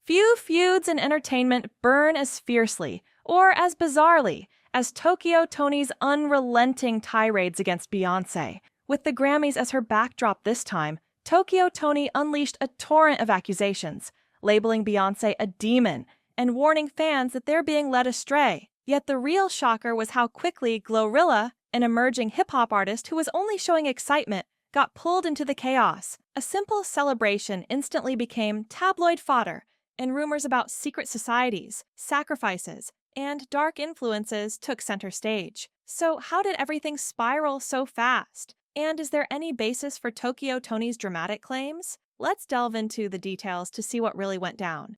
Few feuds in entertainment burn as fiercely, or as bizarrely, as Toni's unrelenting tirades against Beyoncé. With the Grammys as her backdrop this time, Toni unleashed a torrent of accusations, labeling Beyoncé a demon and warning fans that they're being led astray. Yet the real shocker was how quickly Glorilla, an emerging hip-hop artist who was only showing excitement, got pulled into the chaos. A simple celebration instantly became tabloid fodder, and rumors about secret societies, sacrifices, and dark influences took center stage. So how did everything spiral so fast? And is there any basis for Toni's dramatic claims? Let's delve into the details to see what really went down.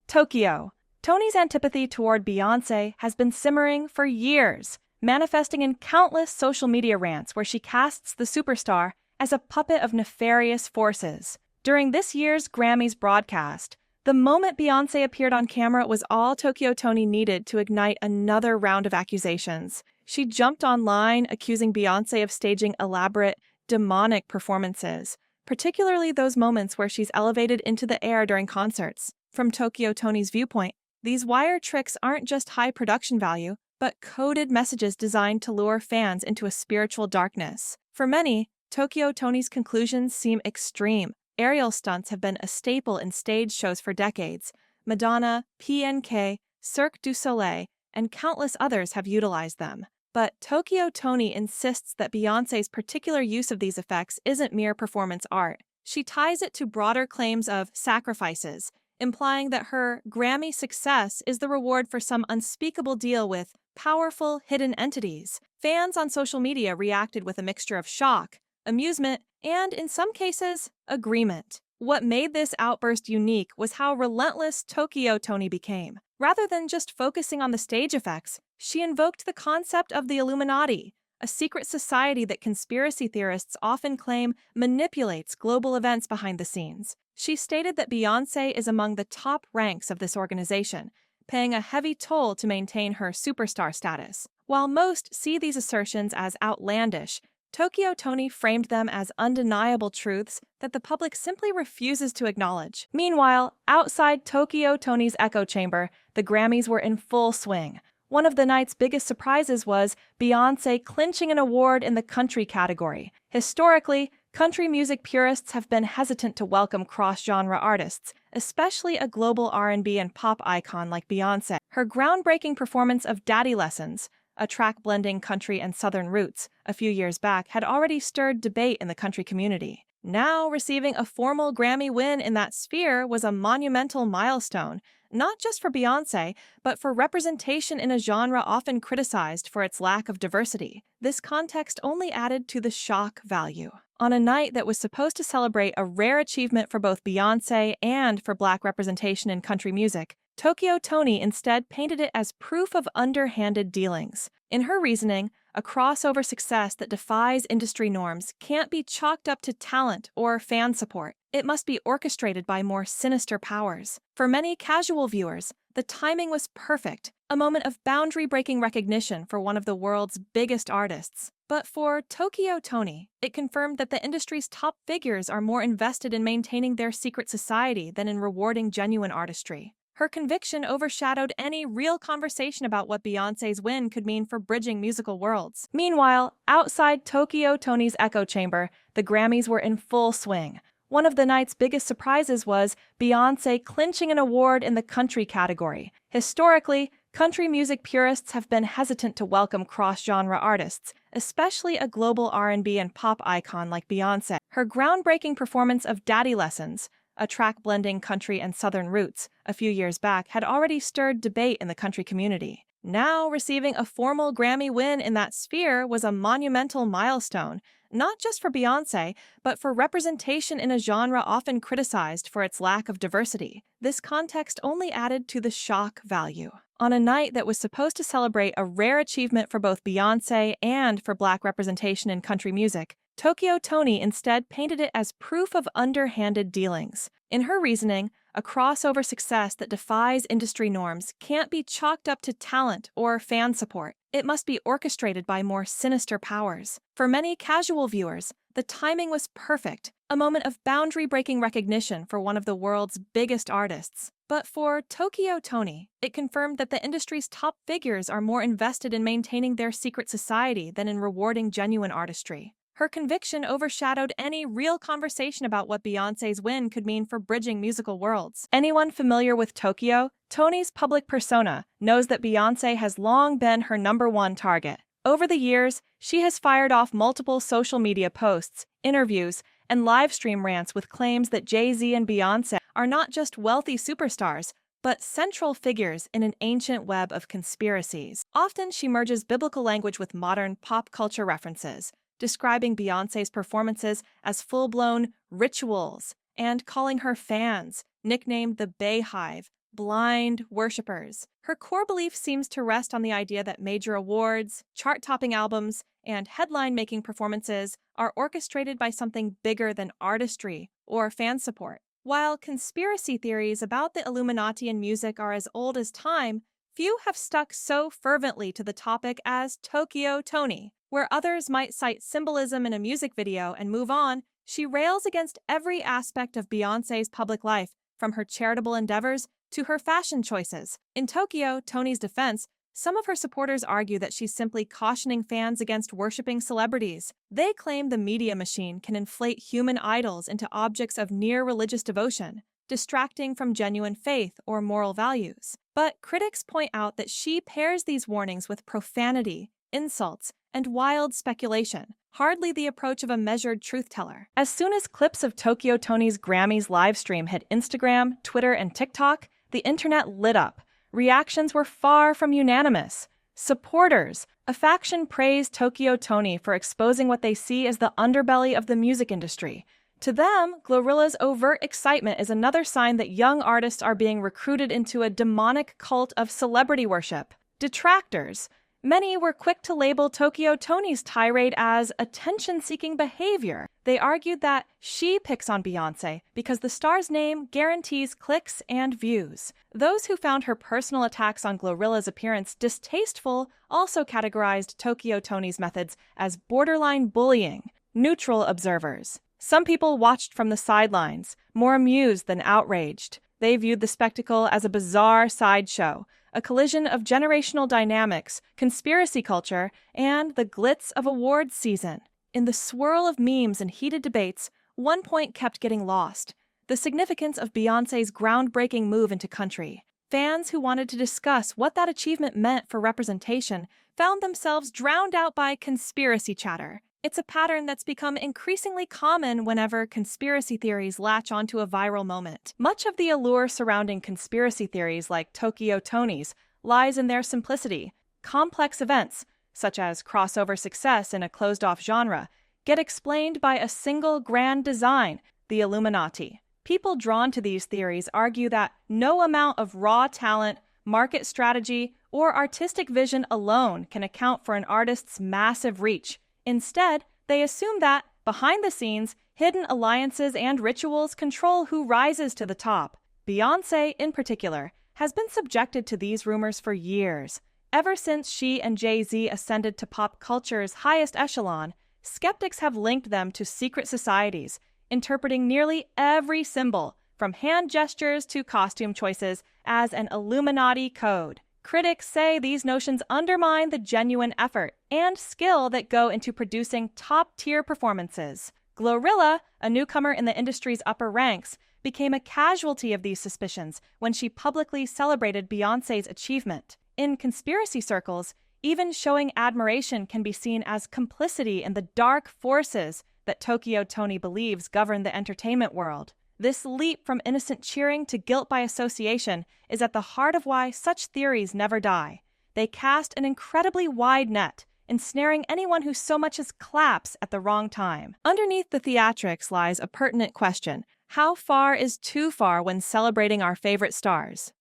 Toni's antipathy toward Beyoncé has been simmering for years, manifesting in countless social media rants where she casts the superstar as a puppet of nefarious forces. During this year's Grammys broadcast, the moment Beyoncé appeared on camera was all Toni needed to ignite another round of accusations. She jumped online accusing Beyoncé of staging elaborate, demonic performances, particularly those moments where she's elevated into the air during concerts. From Toni's viewpoint, these wire tricks aren't just high production value, but coded messages designed to lure fans into a spiritual darkness. For many, Toni's conclusions seem extreme. Aerial stunts have been a staple in stage shows for decades. Madonna, PNK, Cirque du Soleil, and countless others have utilized them. But Toni insists that Beyoncé's particular use of these effects isn't mere performance art. She ties it to broader claims of sacrifices, implying that her Grammy success is the reward for some unspeakable deal with powerful, hidden entities. Fans on social media reacted with a mixture of shock, amusement, and, in some cases, agreement. What made this outburst unique was how relentless Toni became. Rather than just focusing on the stage effects, she invoked the concept of the Illuminati, a secret society that conspiracy theorists often claim manipulates global events behind the scenes. She stated that Beyoncé is among the top ranks of this organization, paying a heavy toll to maintain her superstar status. While most see these assertions as outlandish, Toni framed them as undeniable truths that the public simply refuses to acknowledge. Meanwhile, outside Toni's echo chamber, the Grammys were in full swing. One of the night's biggest surprises was Beyoncé clinching an award in the country category. Historically, country music purists have been hesitant to welcome cross-genre artists, especially a global R&B and pop icon like Beyoncé. Her groundbreaking performance of Daddy Lessons, a track blending country and southern roots, a few years back had already stirred debate in the country community. Now, receiving a formal Grammy win in that sphere was a monumental milestone, not just for Beyoncé, but for representation in a genre often criticized for its lack of diversity. This context only added to the shock value. On a night that was supposed to celebrate a rare achievement for both Beyoncé and for Black representation in country music, Toni instead painted it as proof of underhanded dealings. In her reasoning, a crossover success that defies industry norms can't be chalked up to talent or fan support. It must be orchestrated by more sinister powers. For many casual viewers, the timing was perfect, a moment of boundary-breaking recognition for one of the world's biggest artists. But for Toni, it confirmed that the industry's top figures are more invested in maintaining their secret society than in rewarding genuine artistry. Her conviction overshadowed any real conversation about what Beyoncé's win could mean for bridging musical worlds. Meanwhile, outside Toni's echo chamber, the Grammys were in full swing. One of the night's biggest surprises was Beyoncé clinching an award in the country category. Historically, country music purists have been hesitant to welcome cross-genre artists, especially a global R&B and pop icon like Beyoncé. Her groundbreaking performance of Daddy Lessons, a track blending country and southern roots, a few years back had already stirred debate in the country community. Now, receiving a formal Grammy win in that sphere was a monumental milestone, not just for Beyoncé, but for representation in a genre often criticized for its lack of diversity. This context only added to the shock value. On a night that was supposed to celebrate a rare achievement for both Beyoncé and for Black representation in country music, Toni instead painted it as proof of underhanded dealings. In her reasoning, a crossover success that defies industry norms can't be chalked up to talent or fan support. It must be orchestrated by more sinister powers. For many casual viewers, the timing was perfect, a moment of boundary-breaking recognition for one of the world's biggest artists. But for Toni, it confirmed that the industry's top figures are more invested in maintaining their secret society than in rewarding genuine artistry. Her conviction overshadowed any real conversation about what Beyoncé's win could mean for bridging musical worlds. Anyone familiar with Toni's public persona knows that Beyoncé has long been her #1 target. Over the years, she has fired off multiple social media posts, interviews, and live stream rants with claims that Jay-Z and Beyoncé are not just wealthy superstars, but central figures in an ancient web of conspiracies. Often she merges biblical language with modern pop culture references, describing Beyoncé's performances as full-blown rituals and calling her fans, nicknamed the Bayhive, blind worshippers. Her core belief seems to rest on the idea that major awards, chart-topping albums, and headline-making performances are orchestrated by something bigger than artistry or fan support. While conspiracy theories about the Illuminati in music are as old as time, few have stuck so fervently to the topic as Toni. Where others might cite symbolism in a music video and move on, she rails against every aspect of Beyoncé's public life, from her charitable endeavors to her fashion choices. In Toni's defense, some of her supporters argue that she's simply cautioning fans against worshiping celebrities. They claim the media machine can inflate human idols into objects of near-religious devotion, distracting from genuine faith or moral values. But critics point out that she pairs these warnings with profanity, insults, and wild speculation, hardly the approach of a measured truth-teller. As soon as clips of Toni's Grammys livestream hit Instagram, Twitter, and TikTok, the internet lit up. Reactions were far from unanimous. A faction praised Toni for exposing what they see as the underbelly of the music industry. To them, Glorilla's overt excitement is another sign that young artists are being recruited into a demonic cult of celebrity worship. Detractors, many were quick to label Toni's tirade as attention-seeking behavior. They argued that she picks on Beyoncé because the star's name guarantees clicks and views. Those who found her personal attacks on Glorilla's appearance distasteful also categorized Toni's methods as borderline bullying. Neutral observers. Some people watched from the sidelines, more amused than outraged. They viewed the spectacle as a bizarre sideshow, a collision of generational dynamics, conspiracy culture, and the glitz of awards season. In the swirl of memes and heated debates, one point kept getting lost: the significance of Beyoncé's groundbreaking move into country. Fans who wanted to discuss what that achievement meant for representation found themselves drowned out by conspiracy chatter. It's a pattern that's become increasingly common whenever conspiracy theories latch onto a viral moment. Much of the allure surrounding conspiracy theories like Toni's lies in their simplicity. Complex events, such as crossover success in a closed-off genre, get explained by a single grand design, the Illuminati. People drawn to these theories argue that no amount of raw talent, market strategy, or artistic vision alone can account for an artist's massive reach. Instead, they assume that, behind the scenes, hidden alliances and rituals control who rises to the top. Beyoncé, in particular, has been subjected to these rumors for years. Ever since she and Jay-Z ascended to pop culture's highest echelon, skeptics have linked them to secret societies, interpreting nearly every symbol, from hand gestures to costume choices, as an Illuminati code. Critics say these notions undermine the genuine effort and skill that go into producing top-tier performances. Glorilla, a newcomer in the industry's upper ranks, became a casualty of these suspicions when she publicly celebrated Beyoncé's achievement. In conspiracy circles, even showing admiration can be seen as complicity in the dark forces that Toni believes govern the entertainment world. This leap from innocent cheering to guilt by association is at the heart of why such theories never die. They cast an incredibly wide net, ensnaring anyone who so much as claps at the wrong time. Underneath the theatrics lies a pertinent question: how far is too far when celebrating our favorite stars?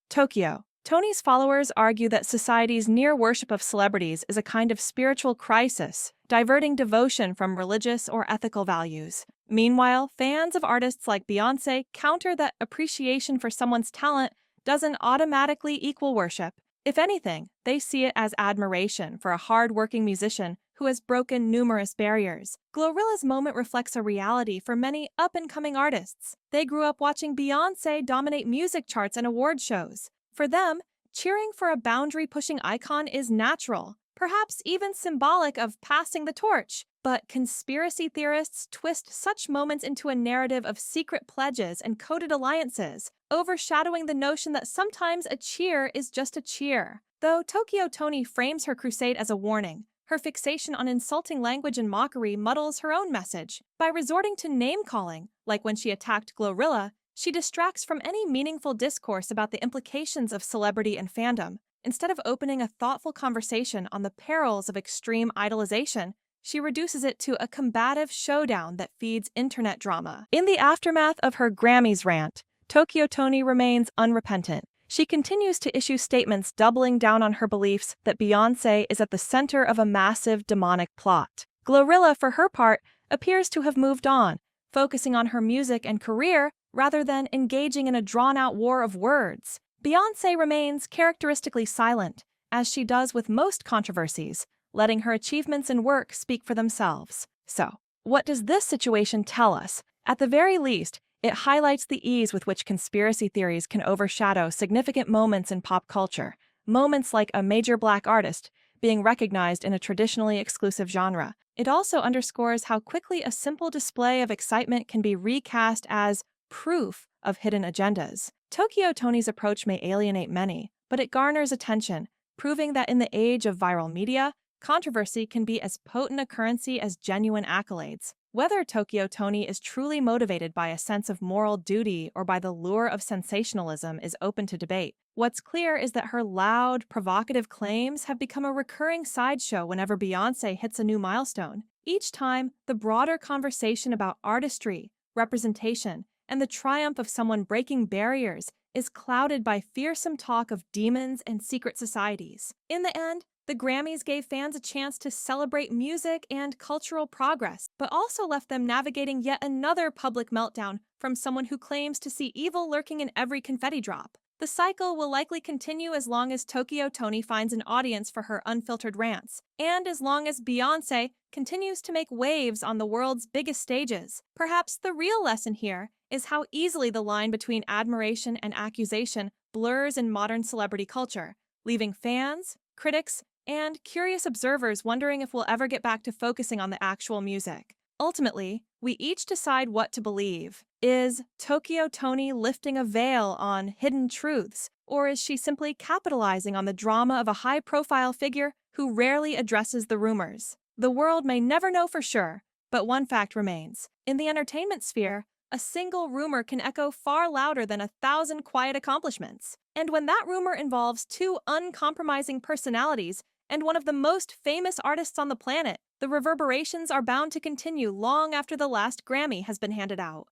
Toni's followers argue that society's near worship of celebrities is a kind of spiritual crisis, diverting devotion from religious or ethical values. Meanwhile, fans of artists like Beyoncé counter that appreciation for someone's talent doesn't automatically equal worship. If anything, they see it as admiration for a hard-working musician who has broken numerous barriers. Glorilla's moment reflects a reality for many up-and-coming artists. They grew up watching Beyoncé dominate music charts and award shows. For them, cheering for a boundary-pushing icon is natural, perhaps even symbolic of passing the torch. But conspiracy theorists twist such moments into a narrative of secret pledges and coded alliances, overshadowing the notion that sometimes a cheer is just a cheer. Though Toni frames her crusade as a warning, her fixation on insulting language and mockery muddles her own message. By resorting to name-calling, like when she attacked Glorilla, she distracts from any meaningful discourse about the implications of celebrity and fandom. Instead of opening a thoughtful conversation on the perils of extreme idolization, she reduces it to a combative showdown that feeds internet drama. In the aftermath of her Grammys rant, Toni remains unrepentant. She continues to issue statements doubling down on her beliefs that Beyoncé is at the center of a massive demonic plot. Glorilla, for her part, appears to have moved on, focusing on her music and career rather than engaging in a drawn-out war of words. Beyoncé remains characteristically silent, as she does with most controversies, letting her achievements and work speak for themselves. So, what does this situation tell us? At the very least, it highlights the ease with which conspiracy theories can overshadow significant moments in pop culture, moments like a major Black artist being recognized in a traditionally exclusive genre. It also underscores how quickly a simple display of excitement can be recast as proof of hidden agendas. Toni's approach may alienate many, but it garners attention, proving that in the age of viral media, controversy can be as potent a currency as genuine accolades. Whether Toni is truly motivated by a sense of moral duty or by the lure of sensationalism is open to debate. What's clear is that her loud, provocative claims have become a recurring sideshow whenever Beyoncé hits a new milestone. Each time, the broader conversation about artistry, representation, and the triumph of someone breaking barriers is clouded by fearsome talk of demons and secret societies. In the end, the Grammys gave fans a chance to celebrate music and cultural progress, but also left them navigating yet another public meltdown from someone who claims to see evil lurking in every confetti drop. The cycle will likely continue as long as Toni finds an audience for her unfiltered rants, and as long as Beyoncé continues to make waves on the world's biggest stages. Perhaps the real lesson here is how easily the line between admiration and accusation blurs in modern celebrity culture, leaving fans, critics, and curious observers wondering if we'll ever get back to focusing on the actual music. Ultimately, we each decide what to believe. Is Toni lifting a veil on hidden truths, or is she simply capitalizing on the drama of a high-profile figure who rarely addresses the rumors? The world may never know for sure, but one fact remains. In the entertainment sphere, a single rumor can echo far louder than 1,000 quiet accomplishments. And when that rumor involves two uncompromising personalities and one of the most famous artists on the planet, the reverberations are bound to continue long after the last Grammy has been handed out.